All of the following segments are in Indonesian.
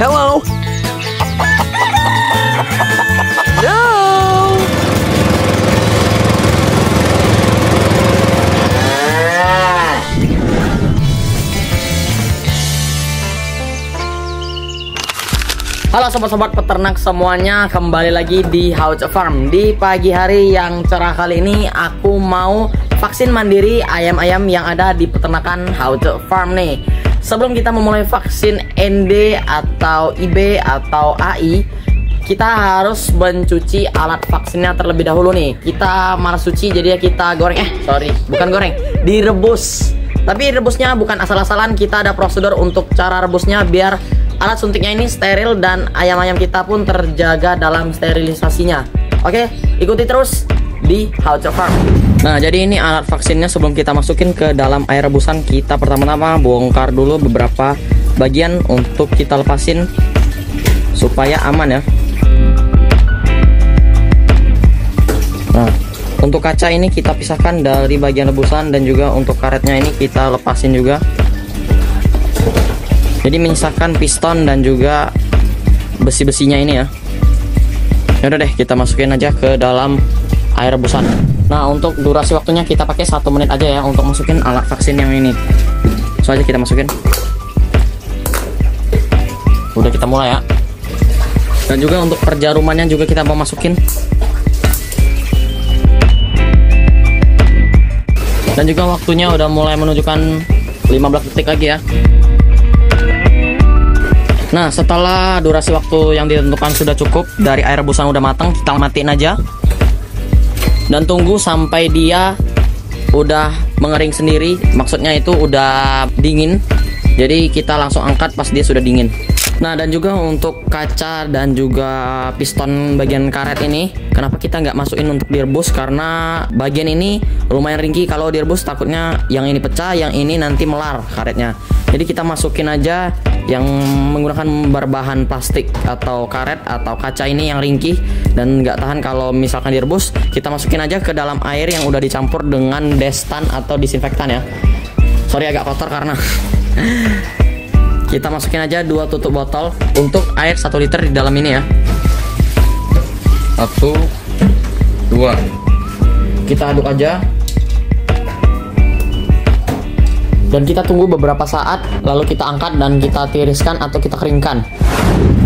Hello. No. Halo sobat-sobat peternak semuanya, kembali lagi di Hauce Farm. Di pagi hari yang cerah kali ini aku mau vaksin mandiri ayam-ayam yang ada di peternakan Hauce Farm nih. Sebelum kita memulai vaksin ND atau IB atau AI, kita harus mencuci alat vaksinnya terlebih dahulu nih. Kita malas cuci jadi kita goreng, bukan goreng, direbus. Tapi rebusnya bukan asal-asalan, kita ada prosedur untuk cara rebusnya biar alat suntiknya ini steril dan ayam-ayam kita pun terjaga dalam sterilisasinya. Oke, ikuti terus di Hauce Farm. Nah, jadi ini alat vaksinnya. Sebelum kita masukin ke dalam air rebusan, kita pertama-tama bongkar dulu beberapa bagian untuk kita lepasin supaya aman ya. Nah, untuk kaca ini kita pisahkan dari bagian rebusan dan juga untuk karetnya ini kita lepasin juga. Jadi menyisakan piston dan juga besi-besinya ini ya. Yaudah deh, kita masukin aja ke dalam air rebusan. Nah, untuk durasi waktunya kita pakai 1 menit aja ya untuk masukin alat vaksin yang ini. So aja kita masukin. Udah, kita mulai ya. Dan juga untuk perjarumannya juga kita mau masukin. Dan juga waktunya udah mulai menunjukkan 15 detik lagi ya. Nah, setelah durasi waktu yang ditentukan sudah cukup, dari air rebusan udah matang, kita matiin aja dan tunggu sampai dia udah mengering sendiri. Maksudnya itu udah dingin, jadi kita langsung angkat pas dia sudah dingin. Nah, dan juga untuk kaca dan juga piston bagian karet ini, kenapa kita nggak masukin untuk direbus? Karena bagian ini lumayan ringkih, kalau direbus takutnya yang ini pecah, yang ini nanti melar karetnya. Jadi kita masukin aja yang menggunakan berbahan plastik atau karet atau kaca ini yang ringkih dan nggak tahan kalau misalkan direbus. Kita masukin aja ke dalam air yang udah dicampur dengan destan atau disinfektan ya. Sorry agak kotor karena kita masukin aja 2 tutup botol untuk air 1 liter di dalam ini ya. 1, 2. Kita aduk aja. Dan kita tunggu beberapa saat, lalu kita angkat dan kita tiriskan atau kita keringkan.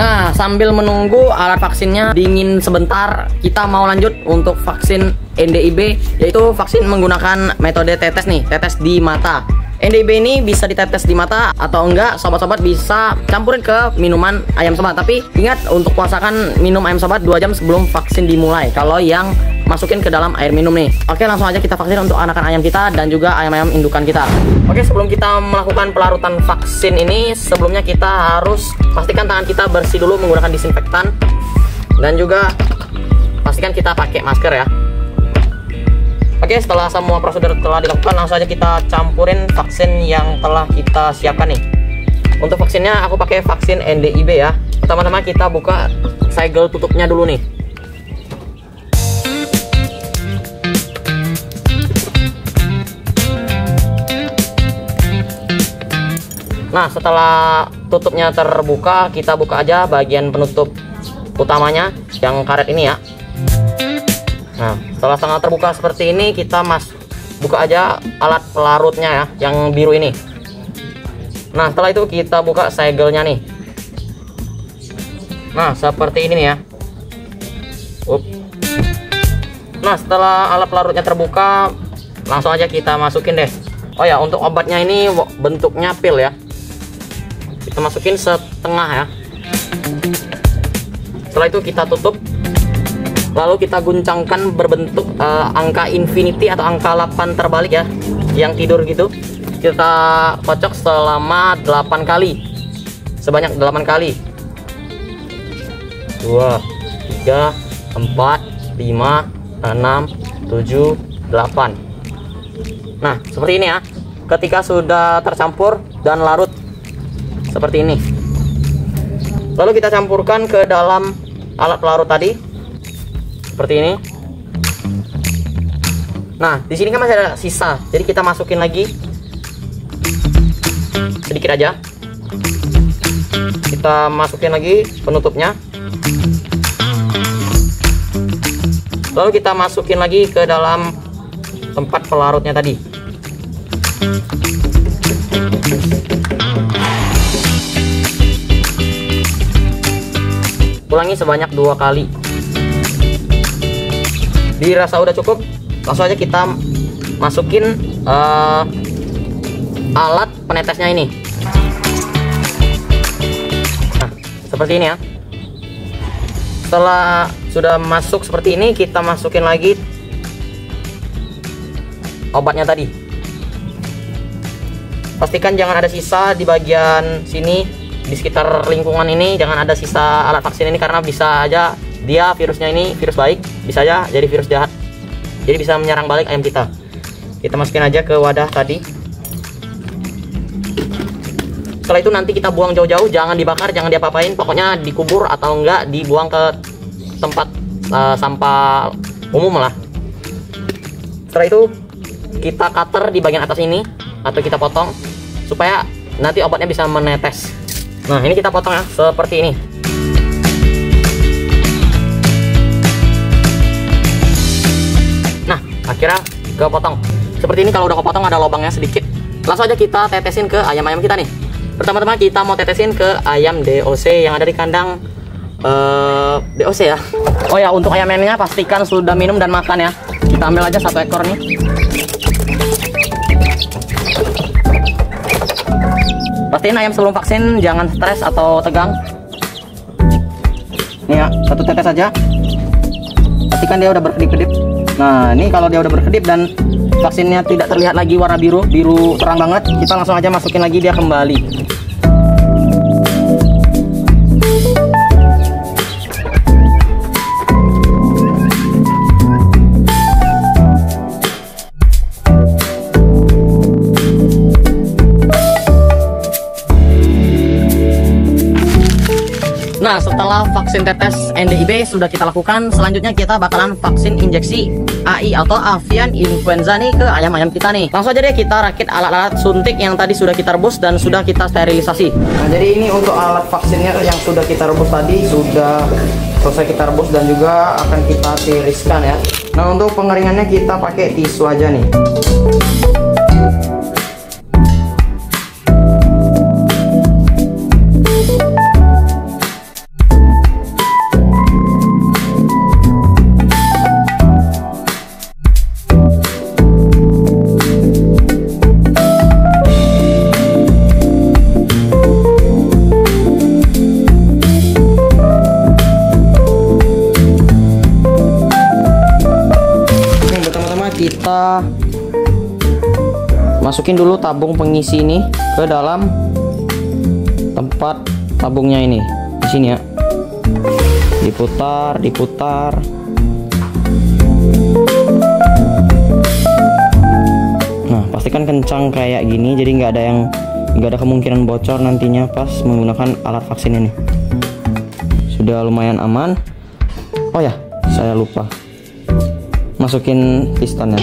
Nah, sambil menunggu alat vaksinnya dingin sebentar, kita mau lanjut untuk vaksin NDIB, yaitu vaksin menggunakan metode tetes nih, tetes di mata. NDIB ini bisa ditetes di mata atau enggak, sobat-sobat bisa campurin ke minuman ayam sobat. Tapi ingat untuk puasakan minum ayam sobat 2 jam sebelum vaksin dimulai kalau yang masukin ke dalam air minum nih. Oke, langsung aja kita vaksin untuk anakan ayam kita dan juga ayam-ayam indukan kita. Oke, sebelum kita melakukan pelarutan vaksin ini, sebelumnya kita harus pastikan tangan kita bersih dulu menggunakan disinfektan dan juga pastikan kita pakai masker ya. Oke, setelah semua prosedur telah dilakukan, langsung aja kita campurin vaksin yang telah kita siapkan nih. Untuk vaksinnya aku pakai vaksin NDIB ya. Pertama-tama kita buka segel tutupnya dulu nih. Nah, setelah tutupnya terbuka, kita buka aja bagian penutup utamanya yang karet ini ya. Nah, setelah setengah terbuka seperti ini, kita buka aja alat pelarutnya ya, yang biru ini. Nah, setelah itu kita buka segelnya nih. Nah, seperti ini nih ya. Nah, setelah alat pelarutnya terbuka, langsung aja kita masukin deh. Oh ya, untuk obatnya ini bentuknya pil ya. Kita masukin setengah ya. Setelah itu kita tutup. Lalu kita guncangkan berbentuk angka infinity atau angka 8 terbalik ya, yang tidur gitu. Kita kocok selama 8 kali, sebanyak 8 kali. 2, 3, 4, 5, 6, 7, 8. Nah, seperti ini ya. Ketika sudah tercampur dan larut seperti ini, lalu kita campurkan ke dalam alat pelarut tadi. Seperti ini. Nah, di sini kan masih ada sisa, jadi kita masukin lagi sedikit aja. kita masukin lagi penutupnya. Lalu kita masukin lagi ke dalam tempat pelarutnya tadi. Ulangi sebanyak 2 kali. Dirasa udah cukup, langsung aja kita masukin alat penetesnya ini. Nah, seperti ini ya. Setelah sudah masuk seperti ini, kita masukin lagi obatnya tadi. Pastikan jangan ada sisa di bagian sini, di sekitar lingkungan ini jangan ada sisa alat vaksin ini, karena bisa aja dia virusnya ini virus baik, bisa aja jadi virus jahat, jadi bisa menyerang balik ayam kita. Kita masukin aja ke wadah tadi. Setelah itu nanti kita buang jauh-jauh, jangan dibakar, jangan diapa-apain, pokoknya dikubur atau enggak dibuang ke tempat sampah umum lah. Setelah itu kita cutter di bagian atas ini atau kita potong supaya nanti obatnya bisa menetes. Nah, ini kita potong ya seperti ini. Nah, akhirnya kepotong seperti ini. Kalau udah kepotong ada lubangnya sedikit, langsung aja kita tetesin ke ayam-ayam kita nih. Pertama-tama kita mau tetesin ke ayam DOC yang ada di kandang DOC ya. Oh ya, untuk ayam-ayamnya pastikan sudah minum dan makan ya. Kita ambil aja 1 ekor nih. Pastiin ayam sebelum vaksin jangan stres atau tegang. Nih ya, 1 tetes aja. Pastikan dia udah berkedip-kedip. Nah, ini kalau dia udah berkedip dan vaksinnya tidak terlihat lagi warna biru terang banget, kita langsung aja masukin lagi dia kembali. Nah, setelah vaksin tetes NDIB sudah kita lakukan, selanjutnya kita bakalan vaksin injeksi AI atau avian influenza nih ke ayam-ayam kita nih. Langsung aja deh kita rakit alat-alat suntik yang tadi sudah kita rebus dan sudah kita sterilisasi. Nah, jadi ini untuk alat vaksinnya yang sudah kita rebus tadi, sudah selesai kita rebus dan juga akan kita tiriskan ya. Nah, untuk pengeringannya kita pakai tisu aja nih. Kita masukin dulu tabung pengisi ini ke dalam tempat tabungnya ini di sini ya. Diputar. Nah, pastikan kencang kayak gini, jadi nggak ada kemungkinan bocor nantinya pas menggunakan alat vaksin ini. Sudah lumayan aman. Oh ya, saya lupa masukin pistonnya.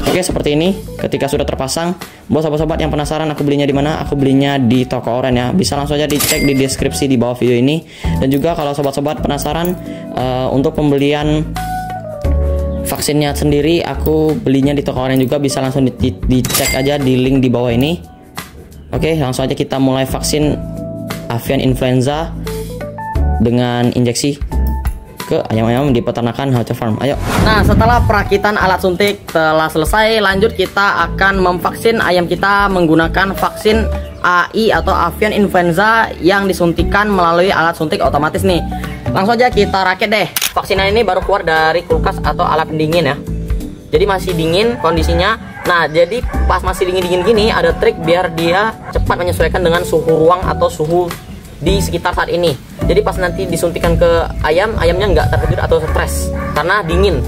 Oke, seperti ini. Ketika sudah terpasang, buat sobat-sobat yang penasaran aku belinya di mana, aku belinya di toko Oren ya. Bisa langsung aja dicek di deskripsi di bawah video ini. Dan juga kalau sobat-sobat penasaran untuk pembelian vaksinnya sendiri, aku belinya di toko Oren juga. Bisa langsung dicek aja di link di bawah ini. Oke, langsung aja kita mulai vaksin avian influenza dengan injeksi ke ayam-ayam di peternakan Haucha Farm. Ayo. Nah, setelah perakitan alat suntik telah selesai, lanjut kita akan memvaksin ayam kita menggunakan vaksin AI atau avian influenza yang disuntikan melalui alat suntik otomatis nih. Langsung aja kita rakit deh. Vaksinnya ini baru keluar dari kulkas atau alat pendingin ya. Jadi masih dingin kondisinya. Nah, jadi pas masih dingin-dingin gini ada trik biar dia cepat menyesuaikan dengan suhu ruang atau suhu di sekitar saat ini. Jadi pas nanti disuntikan ke ayamnya nggak terkejut atau stres karena dingin.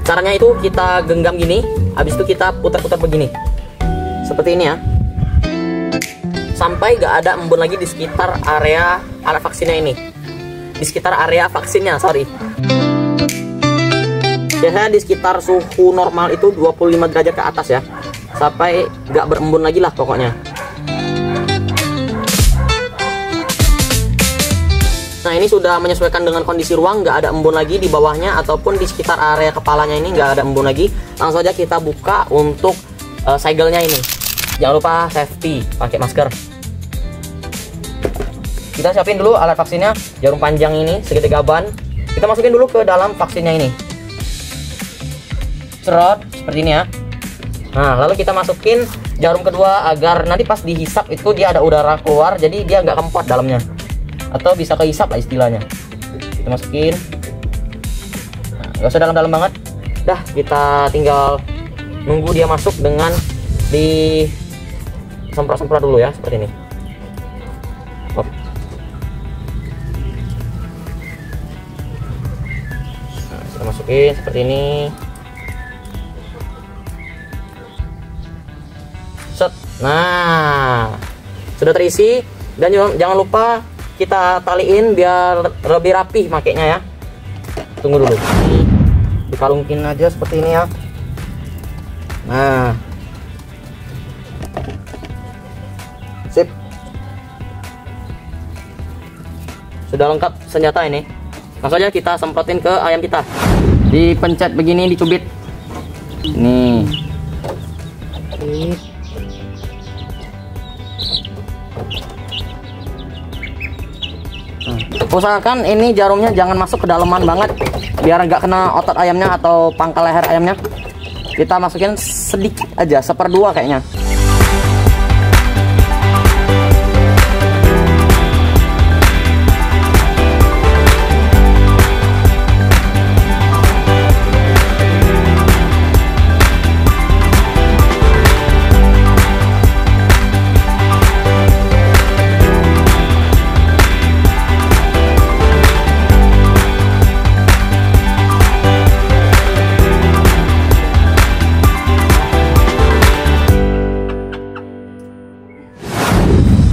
Caranya itu kita genggam gini, habis itu kita putar-putar begini, seperti ini ya, sampai nggak ada embun lagi di sekitar area alat vaksinnya ini, di sekitar area vaksinnya, sorry. Biasanya di sekitar suhu normal itu 25 derajat ke atas ya, sampai nggak berembun lagi lah pokoknya. Nah, ini sudah menyesuaikan dengan kondisi ruang, nggak ada embun lagi di bawahnya ataupun di sekitar area kepalanya ini nggak ada embun lagi. Langsung saja kita buka untuk segelnya ini. Jangan lupa safety, pakai masker. Kita siapin dulu alat vaksinnya, jarum panjang ini segitiga ban. Kita masukin dulu ke dalam vaksinnya ini. Cerot seperti ini ya. Nah, lalu kita masukin jarum kedua agar nanti pas dihisap itu dia ada udara keluar, jadi dia nggak kempot dalamnya, atau bisa kehisap lah istilahnya. Kita masukin, nah, nggak usah dalam-dalam banget. Dah, kita tinggal nunggu dia masuk dengan di semprot-semprot dulu ya, seperti ini. Hop. Nah, kita masukin seperti ini. Nah, sudah terisi, dan jangan lupa kita taliin biar lebih rapih makainya ya. Tunggu dulu, dikalungin aja seperti ini ya. Nah, sip, sudah lengkap senjata ini. Langsung aja kita semprotin ke ayam kita. Dipencet begini, dicubit. Nih. Usahakan ini jarumnya jangan masuk ke dalaman banget, biar nggak kena otot ayamnya atau pangkal leher ayamnya. Kita masukin sedikit aja, 1/2 kayaknya.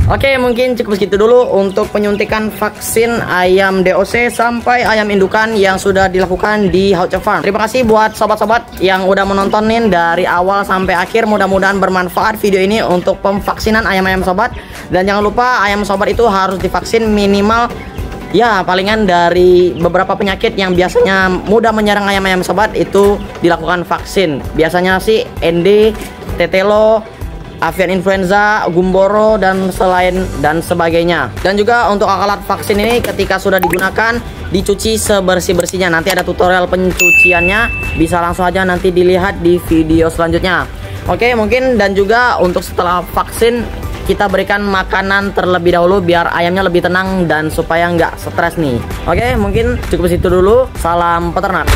Oke, mungkin cukup segitu dulu untuk penyuntikan vaksin ayam DOC sampai ayam indukan yang sudah dilakukan di Hauche Farm. Terima kasih buat sobat-sobat yang udah menontonin dari awal sampai akhir. Mudah-mudahan bermanfaat video ini untuk pemvaksinan ayam-ayam sobat. Dan jangan lupa ayam sobat itu harus divaksin minimal ya palingan dari beberapa penyakit yang biasanya mudah menyerang ayam-ayam sobat itu dilakukan vaksin. Biasanya sih ND, tetelo, avian influenza, gumboro, dan sebagainya. Dan juga untuk alat vaksin ini ketika sudah digunakan dicuci sebersih-bersihnya. Nanti ada tutorial pencuciannya, bisa langsung aja nanti dilihat di video selanjutnya. Oke, mungkin dan juga untuk setelah vaksin kita berikan makanan terlebih dahulu biar ayamnya lebih tenang dan supaya nggak stres nih. Oke, mungkin cukup situ dulu. Salam peternak.